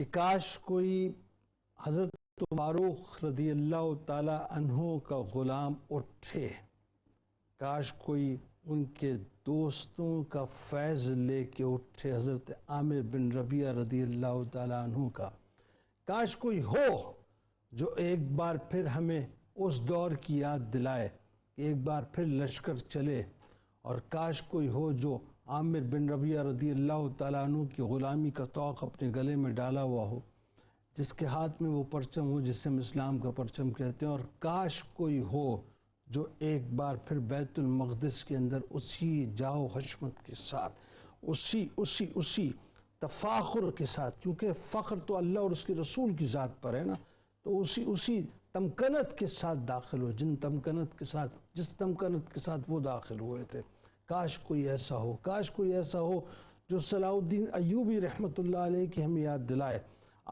کہ کاش کوئی حضرت فاروق رضی اللہ تعالی عنہ کا غلام اٹھے، کاش کوئی ان کے دوستوں کا فیض لے کے اٹھے، حضرت عامر بن ربیعہ رضی اللہ تعالی عنہ کا، کاش کوئی ہو جو ایک بار پھر ہمیں اس دور کی یاد دلائے کہ ایک بار پھر لشکر چلے، اور کاش کوئی ہو جو عامر بن ربیعہ رضی اللہ تعالیٰ عنہ کی غلامی کا طوق اپنے گلے میں ڈالا ہوا ہو، جس کے ہاتھ میں وہ پرچم ہو جسے ہم اسلام کا پرچم کہتے ہیں، اور کاش کوئی ہو جو ایک بار پھر بیت المقدس کے اندر اسی جاؤ حشمت کے ساتھ، اسی تفاخر کے ساتھ، کیونکہ فخر تو اللہ اور اس کے رسول کی ذات پر ہے نا، تو اسی تمکنت کے ساتھ داخل ہو، جس تمکنت کے ساتھ وہ داخل ہوئے تھے۔ کاش کوئی ایسا ہو، کاش کوئی ایسا ہو جو صلاح الدین ایوبی رحمۃ اللہ علیہ کی ہمیں یاد دلائے۔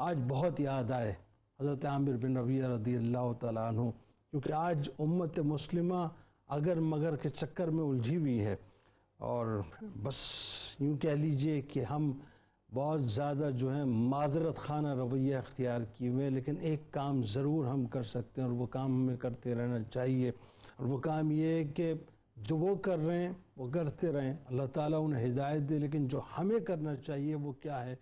آج بہت یاد آئے حضرت عامر بن ربیعہ رضی اللہ تعالیٰ عنہ، کیونکہ آج امت مسلمہ اگر مگر کے چکر میں الجھی ہوئی ہے، اور بس یوں کہہ لیجئے کہ ہم بہت زیادہ جو ہے معذرت خانہ رویہ اختیار کیے ہوئے، لیکن ایک کام ضرور ہم کر سکتے ہیں، اور وہ کام ہمیں کرتے رہنا چاہیے، اور وہ کام یہ ہے کہ جو وہ کر رہے ہیں وہ کرتے رہیں، اللہ تعالیٰ انہیں ہدایت دے، لیکن جو ہمیں کرنا چاہیے وہ کیا ہے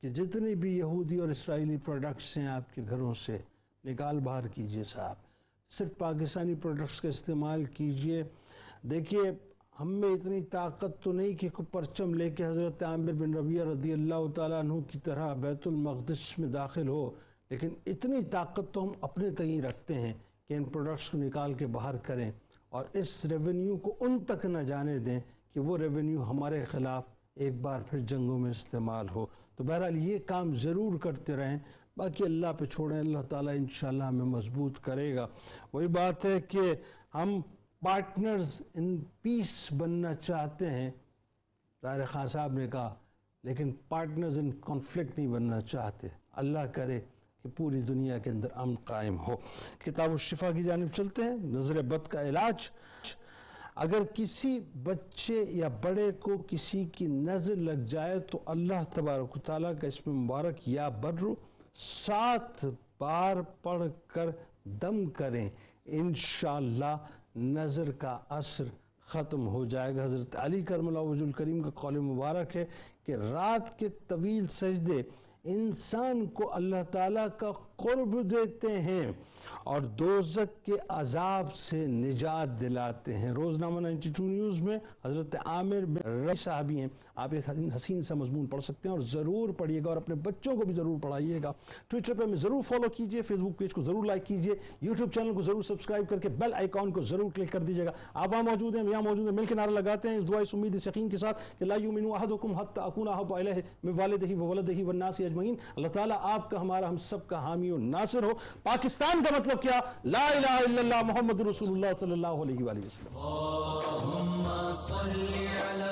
کہ جتنے بھی یہودی اور اسرائیلی پروڈکٹس ہیں آپ کے گھروں سے نکال باہر کیجئے صاحب، صرف پاکستانی پروڈکٹس کا استعمال کیجئے۔ دیکھیے ہم میں اتنی طاقت تو نہیں کہ کوئی پرچم لے کے حضرت عامر بن ربیعہ رضی اللہ تعالیٰ عنہ کی طرح بیت المقدس میں داخل ہو، لیکن اتنی طاقت تو ہم اپنے تئیں رکھتے ہیں کہ ان پروڈکٹس کو نکال کے باہر کریں، اور اس ریونیو کو ان تک نہ جانے دیں کہ وہ ریونیو ہمارے خلاف ایک بار پھر جنگوں میں استعمال ہو۔ تو بہرحال یہ کام ضرور کرتے رہیں، باقی اللہ پہ چھوڑیں، اللہ تعالیٰ انشاءاللہ ہمیں مضبوط کرے گا۔ وہی بات ہے کہ ہم پارٹنرز ان پیس بننا چاہتے ہیں، طاہر خان صاحب نے کہا، لیکن پارٹنرز ان کانفلکٹ نہیں بننا چاہتے۔ اللہ کرے کہ پوری دنیا کے اندر امن قائم ہو۔ کتاب الشفا کی جانب چلتے ہیں۔ نظر بد کا علاج، اگر کسی بچے یا بڑے کو کسی کی نظر لگ جائے تو اللہ تبارک و تعالیٰ کا اسم مبارک یا برو 7 بار پڑھ کر دم کریں، انشاءاللہ نظر کا اثر ختم ہو جائے گا۔ حضرت علی کرم اللہ وجہ الکریم کا قول مبارک ہے کہ رات کے طویل سجدے انسان کو اللہ تعالیٰ کا قرب دیتے ہیں اور دوزخ کے عذاب سے نجات دلاتے ہیں۔ روزنامہ 92 نیوز میں حضرت عامر بن ربیعہ صحابی ہیں، آپ ایک حسین سا مضمون پڑھ سکتے ہیں، اور ضرور پڑھیے گا، اور اپنے بچوں کو بھی ضرور پڑھائیے گا۔ ٹویٹر پہ ہمیں ضرور فالو کیجئے، فیس بک پیج کو ضرور لائک کیجئے، یوٹیوب چینل کو ضرور سبسکرائب کر کے بیل آئیکن کو ضرور کلک کر دیجیے گا۔ آپ وہاں موجود ہیں، ہم یہاں موجود ہیں، مل کے نعرہ لگاتے ہیں اس دعا اس امید اس یقین کے ساتھ کہ لا یؤمن احدکم حتی اکون احب الیہ من والدہ وولدہ والناس اجمعین۔ اللہ تعالیٰ آپ کا، ہمارا، ہم سب کا حامی و ناصر ہو۔ پاکستان کا مطلب کیا؟ لا الہ الا اللہ محمد رسول اللہ صلی اللہ علیہ وآلہ وسلم۔ اللہم صلی علی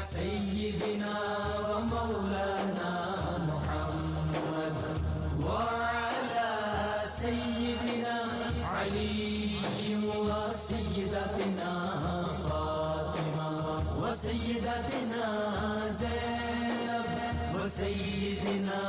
سیدنا و مولانا محمد وعلی سیدنا علی و سیدتنا فاطمہ و سیدتنا زینب و سیدنا